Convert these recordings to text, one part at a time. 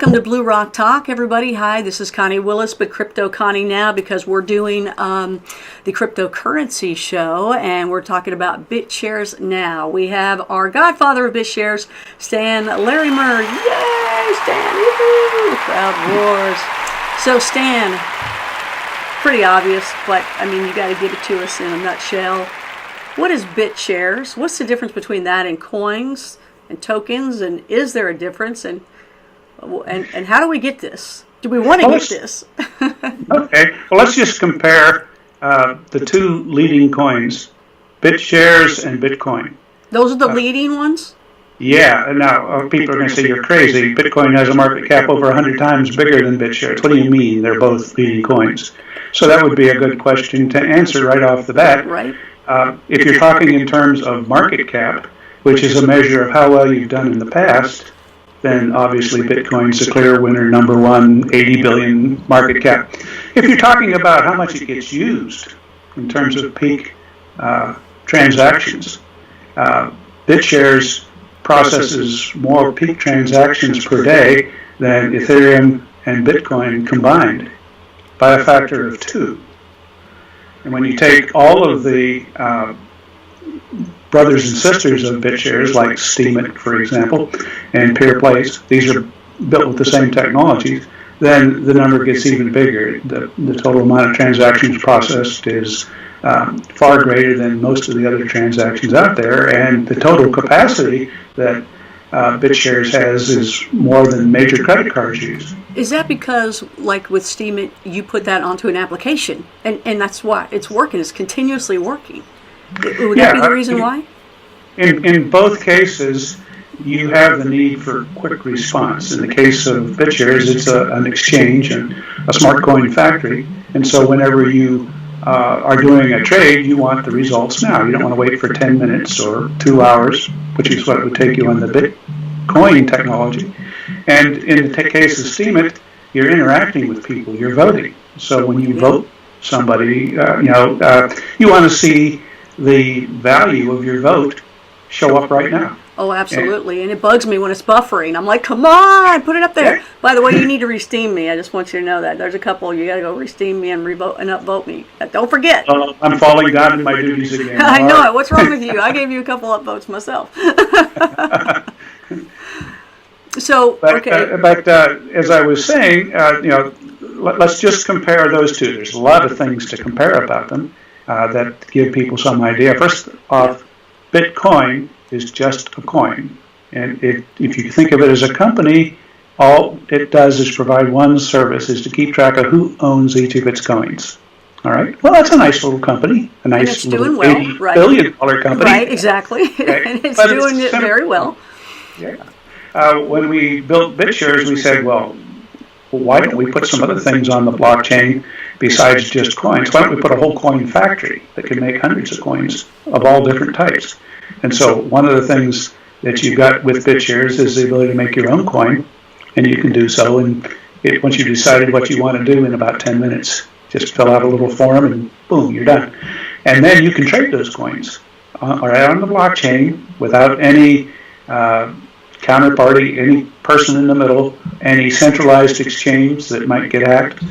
Welcome to Blue Rock Talk, everybody. Hi, this is Connie Willis, but Crypto Connie now, because we're doing the cryptocurrency show, and we're talking about BITSHARES Now. We have our Godfather of Bitshares, Stan Larimer. Yay, Stan! Woo-hoo! The crowd roars. So, Stan, pretty obvious, but I mean, you got to give it to us in a nutshell. What is BITSHARES? What's the difference between that and coins and tokens? And is there a difference? And how do we get this? Do we want to get this? Okay, well, let's just compare the two leading coins, BITSHARES and Bitcoin. Those are the leading ones? Yeah, and now people are going to say you're crazy. Bitcoin has a market cap over 100 times bigger than BITSHARES. What do you mean they're both leading coins? So that would be a good question to answer right off the bat. Right. If you're talking in terms of market cap, which is a measure of how well you've done in the past, then obviously Bitcoin's a clear winner, number one, 80 billion market cap. If you're talking about how much it gets used in terms of peak transactions, BITSHARES processes more peak transactions per day than Ethereum and Bitcoin combined by a factor of 2. And when you take all of the brothers and sisters of BITSHARES, like Steemit, for example, and PeerPlace, these are built with the same technologies, then the number gets even bigger. The total amount of transactions processed is far greater than most of the other transactions out there, and the total capacity that BITSHARES has is more than major credit cards use. Is that because, like with Steemit, you put that onto an application, and that's why it's working, it's continuously working? Would that be the reason why? In both cases, you have the need for quick response. In the case of BITSHARES, it's an exchange and a smart coin factory, and so whenever you are doing a trade, you want the results now. You don't want to wait for 10 minutes or 2 hours, which is what it would take you on the Bitcoin technology. And in the case of Steemit, you're interacting with people, you're voting. So when you vote somebody, you want to see the value of your vote show up right now. Oh, absolutely. And it bugs me when it's buffering. I'm like, come on, put it up there. Yeah. By the way, you need to re-steam me. I just want you to know that. There's a couple. You got to go re-steam me and upvote me. Don't forget. I'm falling down in my duties again. I know it. What's wrong with you? I gave you a couple upvotes myself. So, okay. But as I was saying, let's just compare those two. There's a lot of things to compare about them that give people some idea. First off, Bitcoin is just a coin. And if you think of it as a company, all it does is provide one service, is to keep track of who owns each of its coins. All right. Well, that's a nice little company, a nice little $80 billion company. Right, exactly. Right? And it's doing it very well. Yeah. When we built BITSHARES, we said, well, why don't we put some other things on the blockchain besides just coins? Why don't we put a whole coin factory that can make hundreds of coins of all different types? And so one of the things that you got with BITSHARES is the ability to make your own coin, and you can do so. And once you've decided what you want to do, in about 10 minutes, just fill out a little form and boom, you're done. And then you can trade those coins right on the blockchain without any counterparty, any person in the middle, any centralized exchange that might get hacked.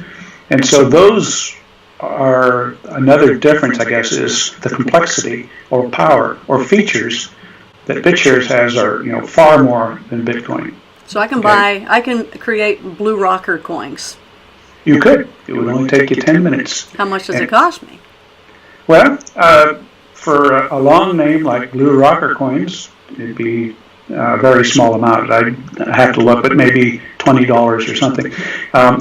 And so those are another difference, I guess, is the complexity or power or features that BITSHARES has are far more than Bitcoin. So I can create Blue Rocker coins. You could. It would only take you 10 minutes. How much does it cost me? Well, for a long name like Blue Rocker coins, it'd be a very small amount. I'd have to look, but maybe $20 or something.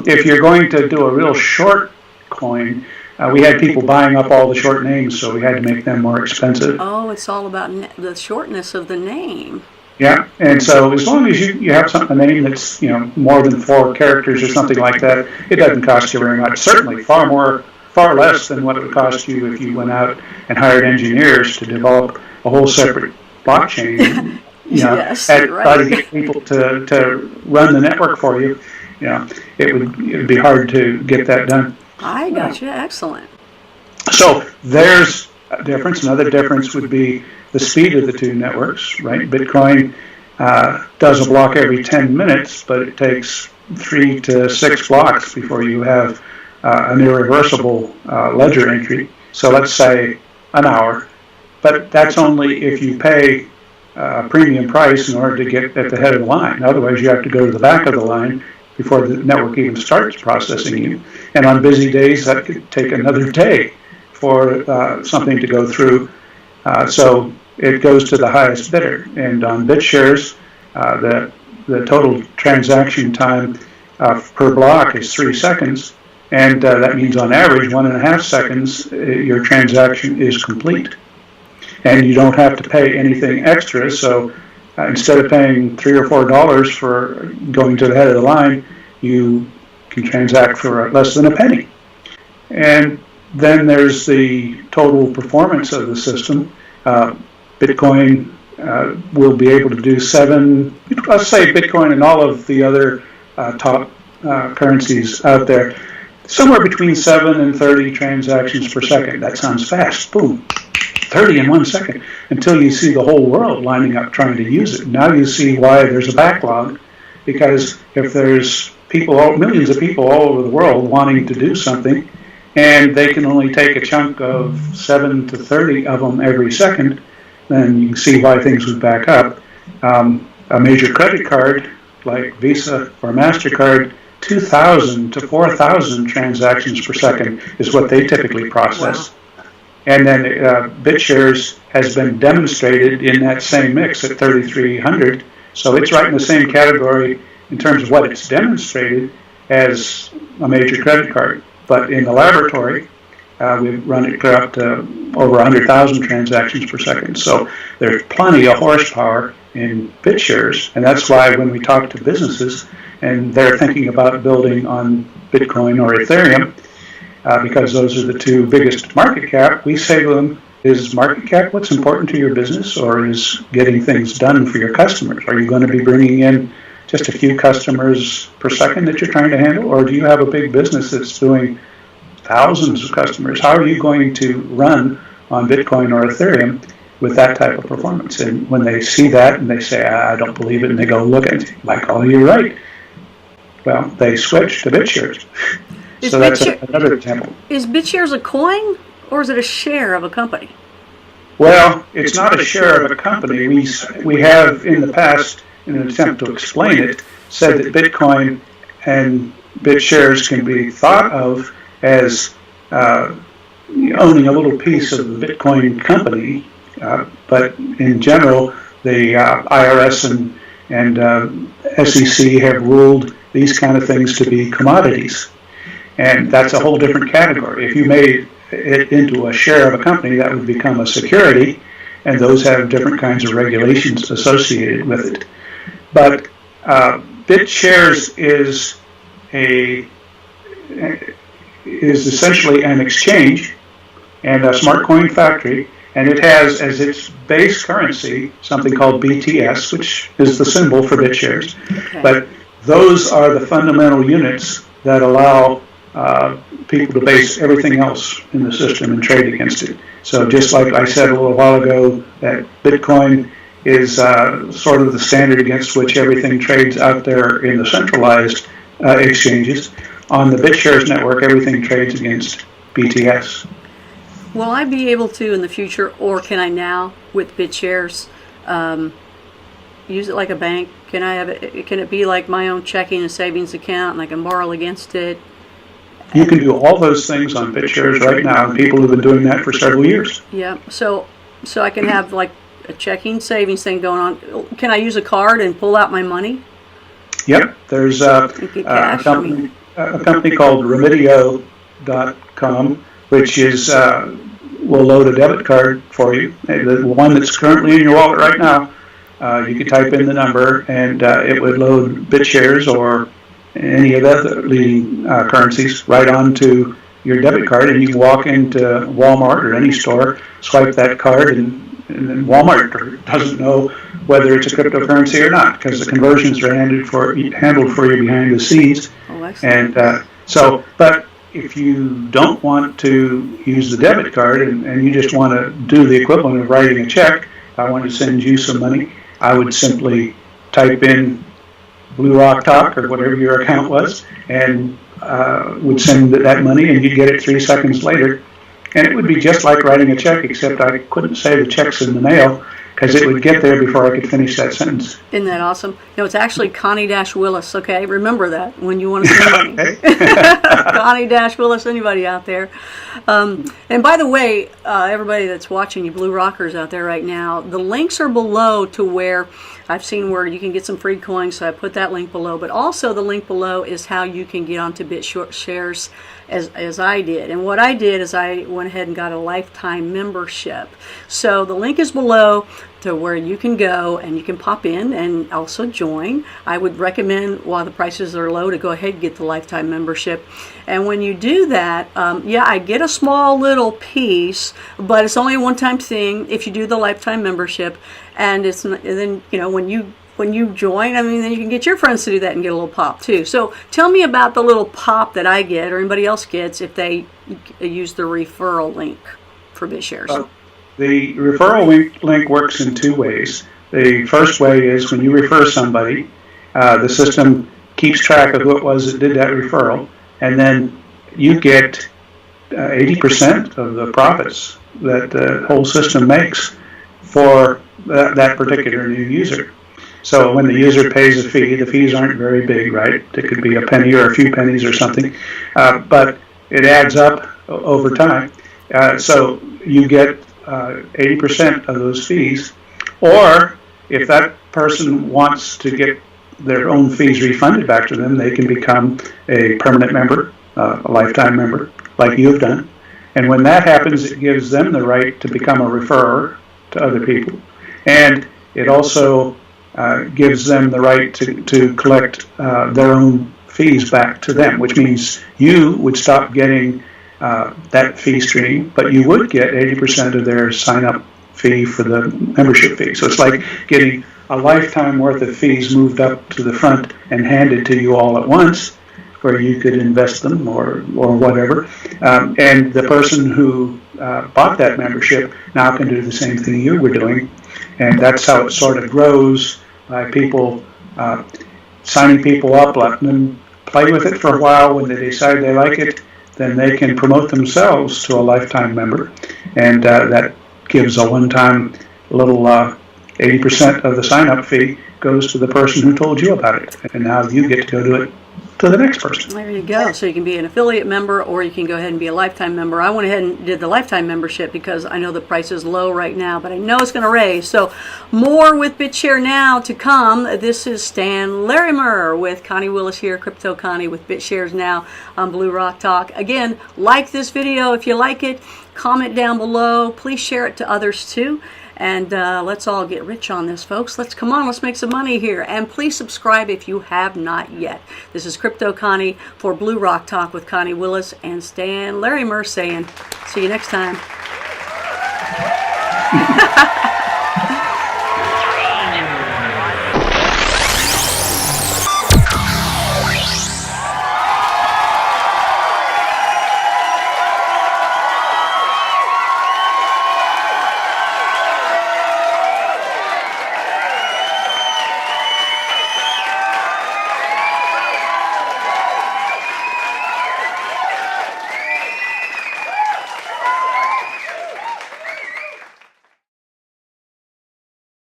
If you're going to do a real short coin, we had people buying up all the short names, so we had to make them more expensive. Oh, it's all about the shortness of the name. Yeah, and so as long as you have a name that's more than 4 characters or something like that, it doesn't cost you very much. Certainly far less than what it would cost you if you went out and hired engineers to develop a whole separate blockchain. Yes, try to get people to run the network for you. It would be hard to get that done. I gotcha. Excellent. So there's a difference. Another difference would be the speed of the two networks, right? Bitcoin does a block every 10 minutes, but it takes 3 to 6 blocks before you have an irreversible ledger entry. So let's say an hour, but that's only if you pay a premium price in order to get at the head of the line. Otherwise, you have to go to the back of the line before the network even starts processing you. And on busy days, that could take another day for something to go through. So it goes to the highest bidder. And on BitShares, the total transaction time per block is 3 seconds. And that means on average 1.5 seconds, your transaction is complete. And you don't have to pay anything extra. So instead of paying $3 or $4 for going to the head of the line, you can transact for less than a penny. And then there's the total performance of the system. Bitcoin will be able to do let's say Bitcoin and all of the other top currencies out there, somewhere between 7 and 30 transactions per second. That sounds fast. Boom. 30 in 1 second, until you see the whole world lining up trying to use it. Now you see why there's a backlog, because if there's millions of people all over the world wanting to do something, and they can only take a chunk of 7 to 30 of them every second, then you can see why things would back up. A major credit card like Visa or MasterCard, 2,000 to 4,000 transactions per second is what they typically process. Wow. And then BitShares has been demonstrated in that same mix at 3,300. So it's right in the same category in terms of what it's demonstrated as a major credit card. But in the laboratory, we've run it clear up to over 100,000 transactions per second. So there's plenty of horsepower in BitShares. And that's why when we talk to businesses and they're thinking about building on Bitcoin or Ethereum, because those are the two biggest market cap, we say to them, is market cap what's important to your business, or is getting things done for your customers? Are you going to be bringing in just a few customers per second that you're trying to handle, or do you have a big business that's doing thousands of customers? How are you going to run on Bitcoin or Ethereum with that type of performance? And when they see that and they say, I don't believe it, and they go look at it, like, oh, you're right. Well, they switch to BitShares. So that's another example. Is BitShares a coin, or is it a share of a company? Well, it's not a share of a company. We have in the past, in an attempt to explain it, said that Bitcoin and BitShares can be thought of as owning a little piece of the Bitcoin company, but in general, the IRS and SEC have ruled these kind of things to be commodities. And that's a whole different category. If you made it into a share of a company, that would become a security, and those have different kinds of regulations associated with it. But BitShares is essentially an exchange and a smart coin factory, and it has as its base currency something called BTS, which is the symbol for BitShares. Okay. But those are the fundamental units that allow people to base everything else in the system and trade against it. So just like I said a little while ago, that Bitcoin is sort of the standard against which everything trades out there in the centralized exchanges. On the BitShares network, everything trades against BTS. Will I be able to in the future, or can I now with BitShares use it like a bank? Can I have it? Can it be like my own checking and savings account, and I can borrow against it? You can do all those things on BitShares right now, and people have been doing that for several years. Yeah, so I can have like a checking savings thing going on. Can I use a card and pull out my money? Yep, there's a company called Remitio.com, which is will load a debit card for you. The one that's currently in your wallet right now, you could type in the number, and it would load BitShares or any of the other leading currencies right onto your debit card, and you can walk into Walmart or any store, swipe that card, and then Walmart doesn't know whether it's a cryptocurrency or not, because the conversions are handled for you behind the scenes. Oh, excellent. And but if you don't want to use the debit card and you just want to do the equivalent of writing a check, I want to send you some money, I would simply type in Blue Rock Talk or whatever your account was, and would send that money, and you'd get it 3 seconds later. And it would be just like writing a check, except I couldn't say the check's in the mail because it would get there before I could finish that sentence. Isn't that awesome? No, it's actually Connie-Willis, okay? Remember that when you want to send money. Connie-Willis, anybody out there. And by the way, everybody that's watching, you Blue Rockers out there right now, the links are below to where I've seen where you can get some free coins, so I put that link below. But also the link below is how you can get onto BitShares as I did. And what I did is I went ahead and got a lifetime membership. So the link is below to where you can go and you can pop in and also join. I would recommend, while the prices are low, to go ahead and get the lifetime membership. And when you do that, yeah, I get a small little piece, but it's only a one-time thing if you do the lifetime membership. And it's and then, you know, when you join, I mean, then you can get your friends to do that and get a little pop too. So tell me about the little pop that I get or anybody else gets if they use the referral link for BitShares. The referral link works in 2 ways. The first way is when you refer somebody, the system keeps track of who it was that did that referral, and then you get 80% of the profits that the whole system makes for that particular new user. So when the user pays a fee, the fees aren't very big, right? It could be a penny or a few pennies or something, but it adds up over time. So you get 80% of those fees, or if that person wants to get their own fees refunded back to them, they can become a permanent member, a lifetime member, like you've done. And when that happens, it gives them the right to become a referrer to other people. And it also gives them the right to collect their own fees back to them, which means you would stop getting that fee stream, but you would get 80% of their sign-up fee for the membership fee. So it's like getting a lifetime worth of fees moved up to the front and handed to you all at once, where you could invest them or whatever. And the person who bought that membership now can do the same thing you were doing. And that's how it sort of grows, by people signing people up, letting them play with it for a while. When they decide they like it, then they can promote themselves to a lifetime member. And that gives a one-time little 80% of the sign-up fee goes to the person who told you about it. And now you get to go do it to the next person. There you go. So you can be an affiliate member, or you can go ahead and be a lifetime member. I went ahead and did the lifetime membership because I know the price is low right now, but I know it's going to raise. So more with BitShare Now to come. This is Stan Larimer with Connie Willis here, Crypto Connie with BitShares Now on Blue Rock Talk. Again, like this video if you like it. Comment down below. Please share it to others too. And let's all get rich on this, folks. Let's make some money here. And please subscribe if you have not yet. This is Crypto Connie for Blue Rock Talk with Connie Willis and Stan Larimer saying, see you next time.